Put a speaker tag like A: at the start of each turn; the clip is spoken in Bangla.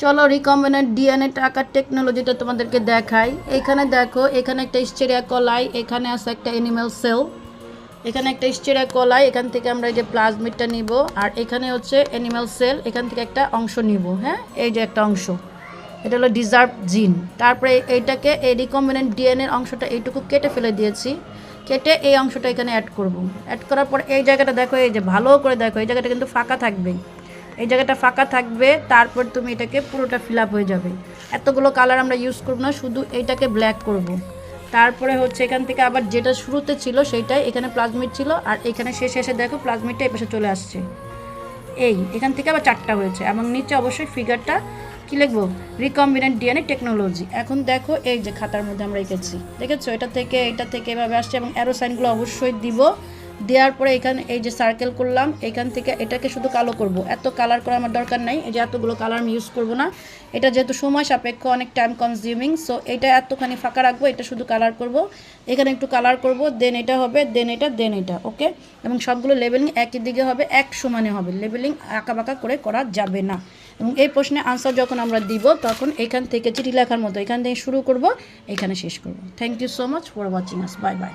A: চলো রিকম্বিনেন্ট ডিএনএ আঁকার টেকনোলজিটা তোমাদেরকে দেখাই। এখানে দেখো, এখানে একটা স্টেরিয়া কলাই, এখানে আছে একটা অ্যানিমাল সেল, এখানে একটা স্টেরিয়া কলাই, এখান থেকে আমরা এই যে প্লাজমিডটা নিব, আর এখানে হচ্ছে অ্যানিমাল সেল, এখান থেকে একটা অংশ নিব। হ্যাঁ, এই যে একটা অংশ, এটা হলো ডিজার্ভ জিন। তারপরে এইটাকে এই রিকম্বিনেন্ট ডিএনএর অংশটা এইটুকু কেটে ফেলে দিয়েছি, কেটে এই অংশটা এখানে অ্যাড করব। অ্যাড করার পর এই জায়গাটা দেখো, এই যে ভালো করে দেখো, এই জায়গাটা কিন্তু ফাঁকা থাকবে, এই জায়গাটা ফাঁকা থাকবে। তারপর তুমি এটাকে পুরোটা ফিল আপ হয়ে যাবে। এতগুলো কালার আমরা ইউজ করব না, শুধু এইটাকে ব্ল্যাক করব। তারপরে হচ্ছে এখান থেকে আবার যেটা শুরুতে ছিল সেইটাই, এখানে প্লাজমিড ছিল, আর এখানে শেষে এসে দেখো প্লাজমিডটা এই পাশে চলে আসছে। এখান থেকে আবার 4টা হয়েছে, এবং নিচে অবশ্যই ফিগারটা কী লিখবো, রিকম্বিনেন্ট ডিএনএ টেকনোলজি। এখন দেখো এই যে খাতার মধ্যে আমরা রেখেছি, দেখেছো, এটা থেকে এভাবে আসছে, এবং অ্যারো সাইনগুলো অবশ্যই দিব। দেওয়ার পরে এখানে এই যে সার্কেল করলাম, এখান থেকে এটাকে শুধু কালো করব। এত কালার করা আমার দরকার নাই, এই যে এতগুলো কালার আমি ইউজ করব না, এটা যেহেতু সময় সাপেক্ষ, অনেক টাইম কনজিউমিং, সো এটা এতখানি ফাঁকা রাখবো, এটা শুধু কালার করব। এখানে একটু কালার করব, দেন এটা হবে, দেন এটা, ওকে। এবং সবগুলো লেবেলিং একই দিকে হবে, এক সমানে হবে, লেবেলিং আঁকাবাঁকা করে করা যাবে না। এবং এই প্রশ্নে আনসার যখন আমরা দিব, তখন এখান থেকে চিঠি লেখার মতো এখান থেকে শুরু করব, এখানে শেষ করব। Thank you so much for watching us, bye by.